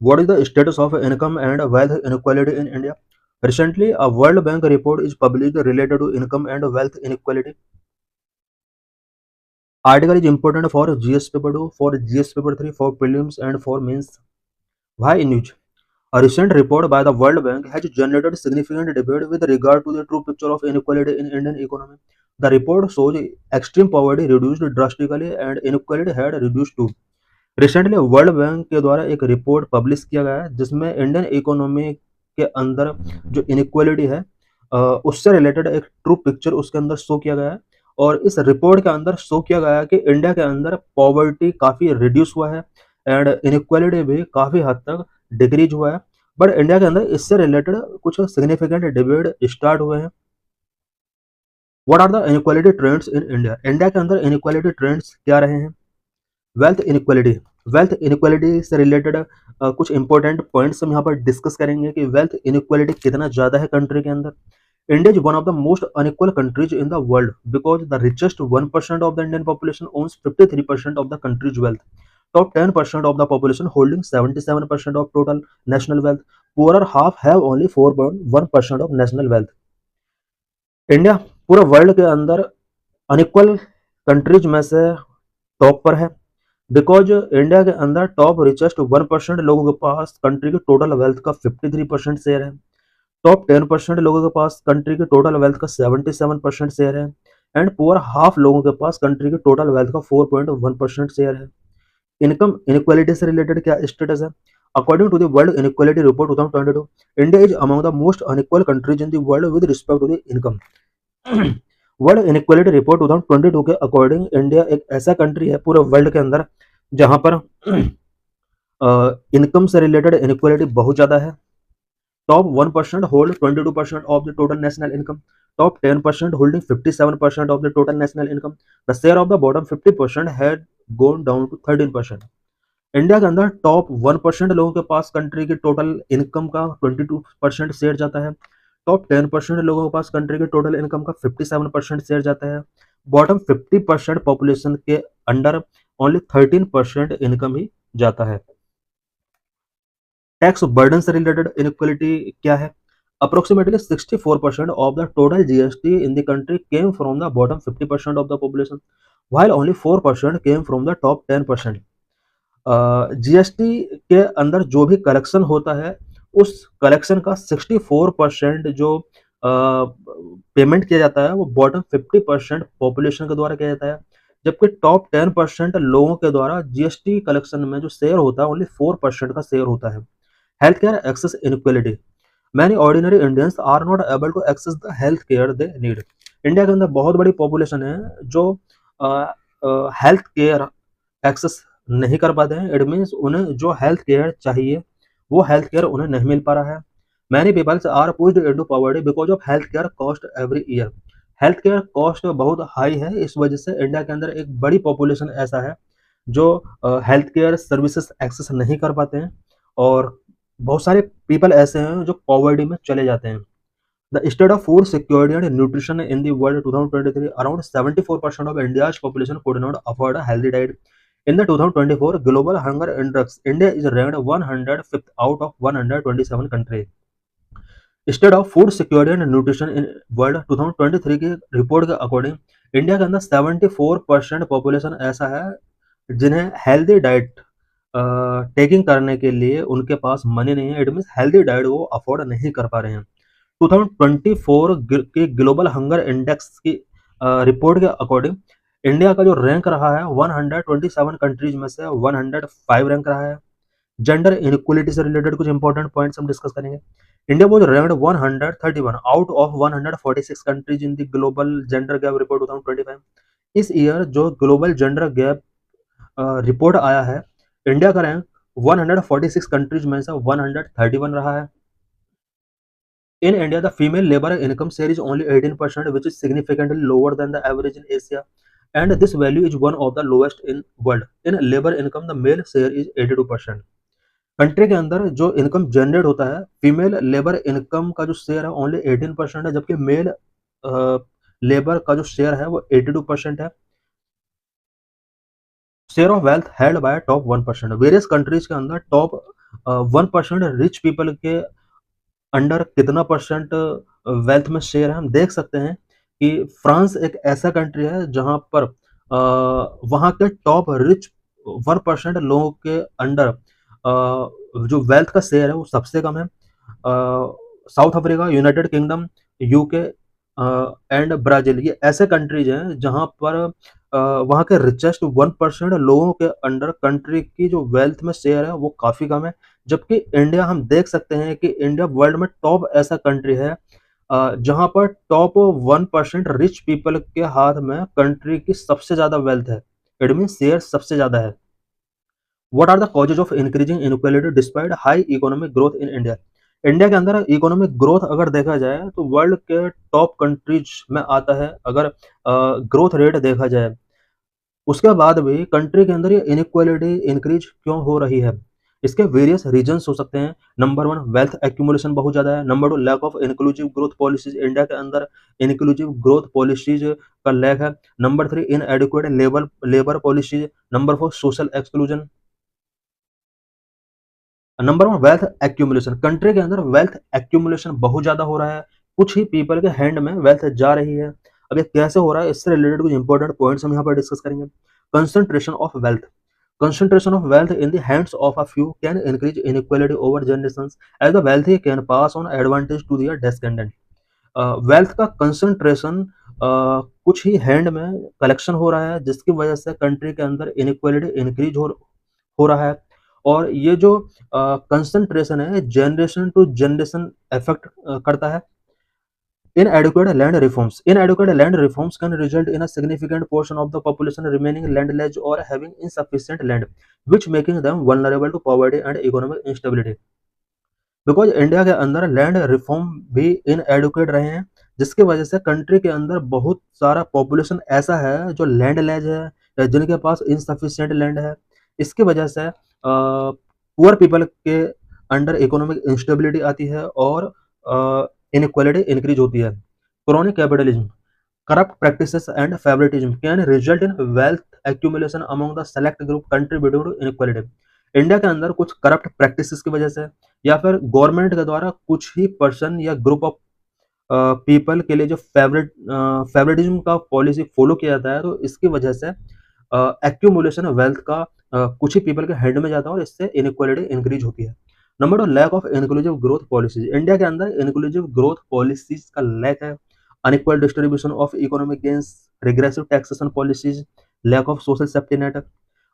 What is the status of income and wealth inequality in India? Recently, a World Bank report is published related to income and wealth inequality. Article is important for GS paper 2, for GS paper 3, for prelims and for mains. Why in news? A recent report by the World Bank has generated significant debate with regard to the true picture of inequality in Indian economy. The report shows extreme poverty reduced drastically and inequality had reduced too. Recently world bank के द्वारा एक report publish किया गया है जिसमें Indian economy के अंदर जो इनक्वालिटी है उससे रिलेटेड एक ट्रू पिक्चर उसके अंदर शो किया गया है। और इस रिपोर्ट के अंदर शो किया गया है कि इंडिया के अंदर पॉवर्टी काफ़ी रिड्यूस हुआ है एंड इनक्वालिटी भी काफ़ी हद तक डिक्रीज हुआ है। बट इंडिया के अंदर इससे रिलेटेड कुछ सिग्निफिकेंट डिबेट स्टार्ट हुए हैं। What are the inequality trends in India? India के अंदर इनक्वालिटी ट्रेंड्स क्या रहे हैं? वेल्थ इनक्वालिटी, वेल्थ इनक्वालिटी से रिलेटेड कुछ इंपॉर्टेंट पॉइंट्स हम यहाँ पर डिस्कस करेंगे कि वेल्थ इनक्वालिटी कितना ज़्यादा है कंट्री के अंदर। India is one of the most unequal countries in the world because the richest 1% of the Indian population owns 53% of the country's wealth. Top 10% of the population holding 77% of total national wealth. Poorer half have only 4.1% of national wealth. India पूरे world के अंदर unequal countries में से top पर है because India के अंदर top richest 1% लोगों के पास कंट्री के टोटल वेल्थ का 53% शेयर है। टॉप 10% लोगों के पास कंट्री के टोटल वेल्थ का 77% शेयर है एंड पुअर हाफ लोगों के पास कंट्री के टोटल वेल्थ का 4.1% शेयर है। इनकम इनक्वालिटी से रिलेटेड क्या स्टेटस है? According to the world inequality report 2022, India is among the most unequal countries in the world with respect to the income. World inequality report 2022 के according India एक ऐसा country है पूरे world के अंदर जहां पर इनकम से रिलेटेड इनक्वालिटी बहुत ज़्यादा है। Top 1% hold 22% of the total national income. Top 10% holding 57% of the total national income. The share of the bottom 50% had gone down to 13%। India के अंदर टॉप 1% लोगों के पास कंट्री के टोटल इनकम का 22% शेयर जाता है। टॉप 10% लोगों के पास कंट्री के टोटल इनकम का 57% शेयर जाता है। बॉटम 50% पॉपुलेशन के अंडर ओनली 13% इनकम ही जाता है। टैक्स बर्डन से रिलेटेड इनक्वालिटी क्या है? Approximately 64% of the total GST in the country came from the bottom 50% of the population while only 4% came from the top 10%। GST के अंदर जो भी कलेक्शन होता है उस कलेक्शन का 64% जो पेमेंट किया जाता है वो बॉटम 50% पॉपुलेशन के द्वारा किया जाता है जबकि टॉप 10% लोगों के द्वारा जीएसटी कलेक्शन में जो शेयर होता है ओनली 4% का शेयर होता है। Health care access inequality, many ordinary Indians are not able to access the health care they need. India के अंदर बहुत बड़ी पॉपुलेशन है जो हेल्थ केयर एक्सेस नहीं कर पाते हैं। इट मीन्स उन्हें जो हेल्थ केयर चाहिए वो हेल्थ केयर उन्हें नहीं मिल पा रहा है। Many peoples are pushed into poverty because of health care cost every year. Health care cost बहुत हाई है, इस वजह से इंडिया के अंदर एक बड़ी पॉपुलेशन ऐसा है जो हेल्थ केयर सर्विसेज एक्सेस नहीं कर पाते हैं और बहुत सारे पीपल ऐसे हैं जो पॉवर्टी में चले जाते हैं। The state of food security and nutrition in the world 2023, around 74% of India's population could not afford a healthy diet. In the 2024 Global Hunger Index, India is ranked 105th out of 127 countries. State of food security and nutrition in world 2023 की report के according India के अंदर 74% population ऐसा है जिन्हें healthy diet taking करने के लिए उनके पास मनी नहीं है। इट मीन्स हेल्दी डाइट वो अफोर्ड नहीं कर पा रहे हैं। 2024 के ग्लोबल हंगर इंडेक्स की रिपोर्ट के अकॉर्डिंग इंडिया का जो रैंक रहा है 127 कंट्रीज में से 105 रैंक रहा है। जेंडर इनक्वालिटी से रिलेटेड कुछ इंपॉर्टेंट पॉइंट्स हम डिस्कस करेंगे। India was ranked 131 out of 146 countries in the global gender gap report 2025। इस ईयर जो ग्लोबल जेंडर गैप रिपोर्ट आया है इंडिया का रैंक 146 कंट्रीज में से 131 रहा है। In India, the female labor income share is only 18%, which is significantly lower than the average in Asia, and this value is one of the lowest in world. In labor income, the male share is 82%. Country के अंदर जो income generate होता है female labour income का जो share है only 18% है जबकि मेल लेबर का जो शेयर है वो 82% है। Share of wealth held by top 1%। Various countries के अंदर टॉप 1% रिच पीपल के अंडर कितना परसेंट वेल्थ में शेयर है, हम देख सकते हैं कि फ्रांस एक ऐसा कंट्री है जहाँ पर वहाँ के टॉप रिच 1% लोगों के अंडर जो वेल्थ का शेयर है वो सबसे कम है। South Africa, United kingdom, UK and Brazil, ये ऐसे कंट्रीज़ हैं जहाँ पर वहाँ के रिचेस्ट 1% लोगों के अंडर कंट्री की जो वेल्थ में शेयर है वो काफ़ी कम है। जबकि इंडिया, हम देख सकते हैं कि इंडिया वर्ल्ड में टॉप ऐसा कंट्री है जहाँ पर टॉप 1% रिच पीपल के हाथ में कंट्री की सबसे ज़्यादा वेल्थ है। इट मीन्स शेयर सबसे ज़्यादा है। What are the causes of increasing inequality despite high economic growth in India? India के अंदर इकोनॉमिक ग्रोथ अगर देखा जाए तो वर्ल्ड के टॉप कंट्रीज में आता है। अगर ग्रोथ रेट देखा जाए, उसके बाद भी कंट्री के अंदर ये इनइक्वालिटी इंक्रीज क्यों हो रही है? इसके वेरियस रीजंस हो सकते हैं। नंबर वन, वेल्थ एक्यूमुलेशन बहुत ज़्यादा है। Number two, lack of inclusive growth policies, India के अंदर इंक्लूसिव ग्रोथ पॉलिसीज का लैक है। Number three, inadequate labour policies. Number four, social exclusion. Number one, wealth accumulation, country के अंदर wealth accumulation बहुत ज्यादा हो रहा है। कुछ ही पीपल के हैंड में वेल्थ जा रही है। अब ये कैसे हो रहा है, इससे रिलेटेड कुछ इंपॉर्टेंट पॉइंट्स हम यहाँ पर डिस्कस करेंगे। Concentration of wealth, concentration of wealth in the hands of a few can increase inequality over generations as the wealthy can pass on advantage to their descendant। Wealth का concentration कुछ ही hand में collection हो रहा है, जिसकी वजह से country के अंदर इनइक्वालिटी इंक्रीज हो रहा है। और ये जो कंसंट्रेशन है जनरेशन टू जनरेशन इफेक्ट करता है। Inadequate land reforms can result in a significant portion of the population remaining landless or having insufficient land, which making them vulnerable to poverty and economic instability। Because India के अंदर land reform भी inadequate रहे हैं, जिसकी वजह से country के अंदर बहुत सारा पॉपुलेशन ऐसा है जो लैंडलेस है या जिनके पास इनसफिशिएंट लैंड है। इसकी वजह से पुअर पीपल के अंडर इकोनॉमिक इंस्टेबिलिटी आती है और इनइक्वालिटी इंक्रीज होती है। Chronic capitalism, corrupt practices and favoritism can result in wealth accumulation among the select group contributing to inequality। India के अंदर कुछ करप्ट प्रैक्टिसेस की वजह से या फिर गवर्नमेंट के द्वारा कुछ ही पर्सन या ग्रुप ऑफ पीपल के लिए जो फेवरेटिज्म का पॉलिसी फॉलो किया जाता है, तो इसकी वजह से एक्यूमुलेशन वेल्थ का कुछ ही पीपल के हेड में जाता है और इससे इनइक्वालिटी इंक्रीज होती है। Number two, lack of inclusive growth policies, India के अंदर इंक्लूसिव ग्रोथ पॉलिसीज का लैक है। Unequal distribution of economic gains, regressive taxation policies, lack of social safety net.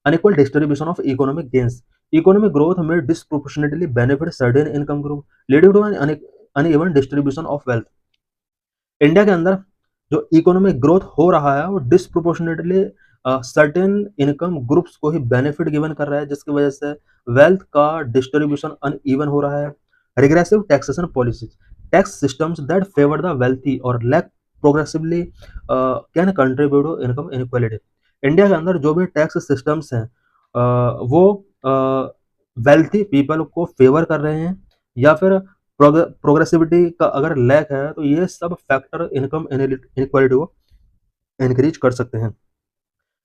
Unequal distribution of economic gains, economic growth में disproportionately benefit certain income group leading to an uneven distribution of wealth. India के अंदर जो economic growth हो रहा है वो disproportionately certain income groups को ही benefit given कर रहा है, जिसकी वजह से वेल्थ का डिस्ट्रीब्यूशन अनइवन हो रहा है। Regressive taxation policies, tax systems that favour the wealthy और lack progressively can contribute to income inequality. India के अंदर जो भी टैक्स सिस्टम्स हैं वो वेल्थी पीपल को फेवर कर रहे हैं या फिर प्रोग्रेसिविटी का अगर लैक है, तो ये सब फैक्टर इनकम इनइक्वालिटी को इंक्रीज कर सकते हैं।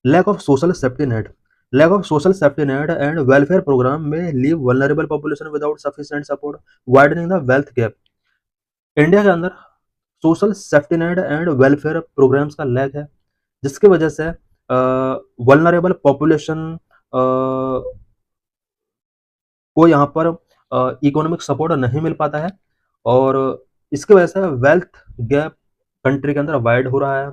Lack of social safety net, lack of social safety net and welfare program में leave vulnerable population without sufficient support widening the wealth gap. India के अंदर social safety net and welfare programs का lack है, जिसकी वजह से vulnerable population को यहाँ पर इकोनॉमिक सपोर्ट नहीं मिल पाता है और इसकी वजह से वेल्थ गैप कंट्री के अंदर वाइड हो रहा है।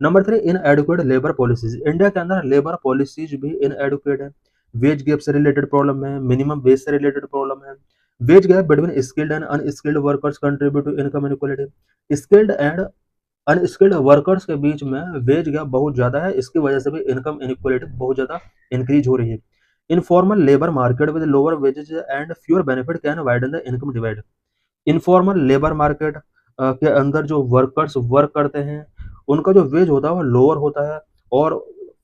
Number three, inadequate labour policies, India के अंदर लेबर पॉलिसीज भी इन एडुकेट है। वेज गैप से रिलेटेड प्रॉब्लम है, मिनिमम वेज से रिलेटेड प्रॉब्लम है। Wage gap between skilled and unskilled workers contribute to income inequality, skilled and unskilled workers के बीच में वेज गैप बहुत ज्यादा है, इसकी वजह से भी इनकम इनइक्वालिटी बहुत ज्यादा इंक्रीज हो रही है। Informal labour market with lower wages and fewer benefit can widen the income divide. Informal labour market के अंदर जो वर्कर्स वर्क करते हैं उनका जो वेज होता है वो लोअर होता है और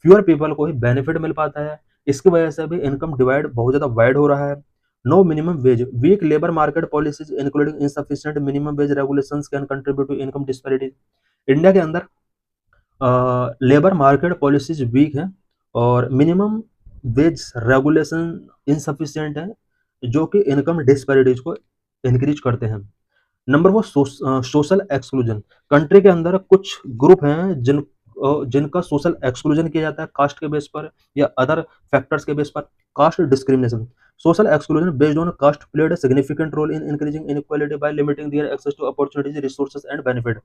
फ्यूअर पीपल को ही बेनिफिट मिल पाता है, इसकी वजह से भी इनकम डिवाइड बहुत ज़्यादा वाइड हो रहा है। No minimum wage, weak labour market policies including insufficient minimum wage regulations can contribute to income disparity. India के अंदर लेबर मार्केट पॉलिसीज वीक है और मिनिमम वेज रेगुलेशन इनसफिशिएंट है, जो कि इनकम डिस्पैरिटीज को इंक्रीज करते हैं। नंबर वो सोशल एक्सक्लूजन। कंट्री के अंदर कुछ ग्रुप हैं जिनका सोशल एक्सक्लूजन किया जाता है कास्ट के बेस पर या अदर फैक्टर्स के बेस पर। Caste discrimination. Social exclusion based on caste played a significant role in increasing inequality by limiting their access to opportunities, resources and benefit.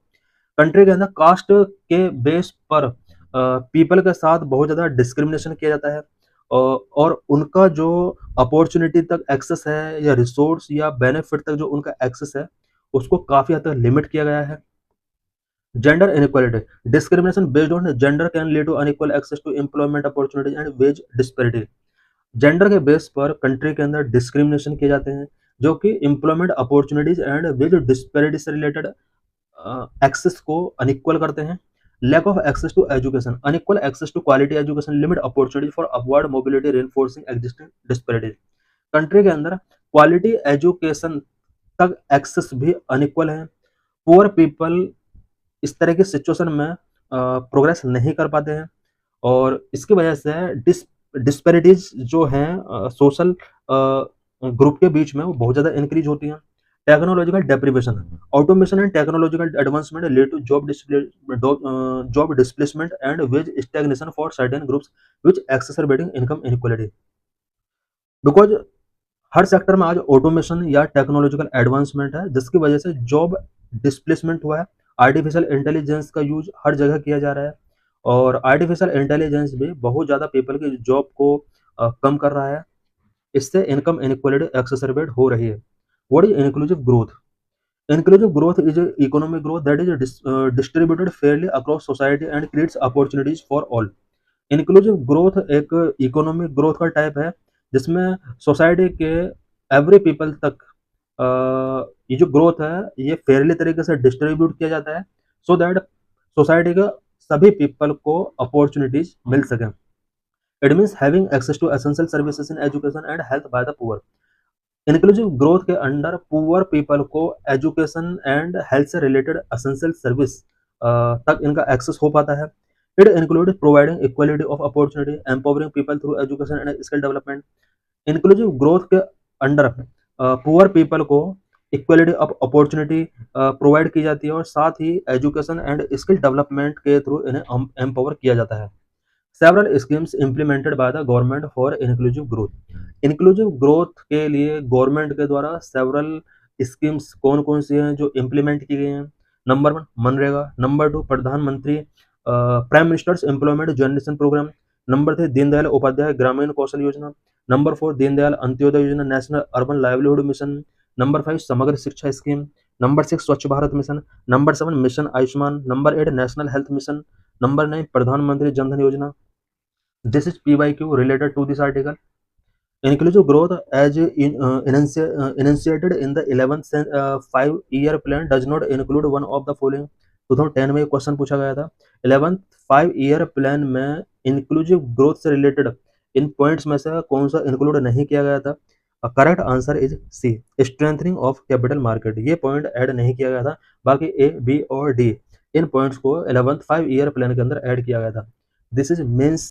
Country के अंदर कास्ट के बेस पर people के साथ बहुत ज़्यादा डिस्क्रिमिनेशन किया जाता है, और उनका जो अपॉर्चुनिटी तक एक्सेस है या रिसोर्स या बेनिफिट तक जो उनका एक्सेस है, उसको काफ़ी हद तक लिमिट किया गया है। Gender inequality. Discrimination based on gender can lead to unequal access to employment opportunities and wage disparity. Gender के बेस पर कंट्री के अंदर डिस्क्रिमिनेशन किए जाते हैं, जो कि employment opportunities and wage disparity से रिलेटेड एक्सेस को अनइक्वल करते हैं। Lack of access to education. Unequal access to quality education limit opportunity for upward mobility, reinforcing existing disparities. Country के अंदर क्वालिटी एजुकेशन तक एक्सेस भी अनइक्वल है। Poor people इस तरह की सिचुएशन में प्रोग्रेस नहीं कर पाते हैं, और इसकी वजह से डिस्पैरिटीज जो हैं सोशल ग्रुप के बीच में वो बहुत ज़्यादा इंक्रीज होती हैं। Technological deprivation. Automation and technological advancement lead to job displacement and wage stagnation for certain groups which exacerbating income inequality. Because हर सेक्टर में आज ऑटोमेशन या टेक्नोलॉजिकल एडवांसमेंट है, जिसकी वजह से जॉब डिस्प्लेसमेंट हुआ है। आर्टिफिशियल इंटेलिजेंस का यूज हर जगह किया जा रहा है, और आर्टिफिशियल इंटेलिजेंस भी बहुत ज़्यादा पीपल की जॉब को कम कर रहा है। इससे इनकम इनइक्वालिटी एक्सेसरबेट हो रही है। What is inclusive growth? Inclusive growth is economic growth that is distributed Fairlie across society and creates opportunities for all. Inclusive growth एक इकोनॉमिक ग्रोथ का टाइप है, जिसमें सोसाइटी के एवरी पीपल तक ये जो ग्रोथ है ये फेयरली तरीके से डिस्ट्रीब्यूट किया जाता है, सो दैट सोसाइटी का सभी पीपल को अपॉर्चुनिटीज मिल सकें। It means having access to essential services in education and health by the poor. Inclusive growth के अंडर पुअर पीपल को एजुकेशन एंड हेल्थ से रिलेटेड एसेंशियल सर्विस तक इनका एक्सेस हो पाता है। It include providing equality of opportunity, empowering people through education and skill development. Inclusive growth के under poor people को इक्वलिटी ऑफ अपॉर्चुनिटी प्रोवाइड की जाती है, और साथ ही एजुकेशन एंड स्किल डेवलपमेंट के थ्रू इन्हें एम्पावर किया जाता है। Several schemes implemented by the government for inclusive growth. Inclusive growth के लिए गवर्नमेंट के द्वारा सेवरल स्कीम्स कौन कौन सी हैं जो इम्प्लीमेंट की गई हैं? Number 1 MNREGA. Number 2 Pradhan Mantri prime minister's employment generation programme. Number 3 Deendayal Upadhyaya Grameen Kaushal Yojana. Number 4 Deendayal Antyodaya Yojana, national urban livelihood mission. Number 5 Samagra Shiksha scheme. Number 6 Swachh Bharat mission. Number 7 mission Ayushman. Number 8 national health mission. Number 9 Pradhan Mantri Jan Dhan योजना। This is PYQ related to this article. Inclusive growth as enunciated in the 11th 5-year plan does not include one of the following. 2010 में question पूछा गया था। 11th 5-year plan में inclusive growth से related इन points में से कौन सा इंक्लूड नहीं किया गया था? Correct answer is C, strengthening of capital market. ये पॉइंट ऐड नहीं किया गया था, बाकी ए, बी और डी इन पॉइंट्स को 11th 5-year प्लान के अंदर ऐड किया गया था। This is mains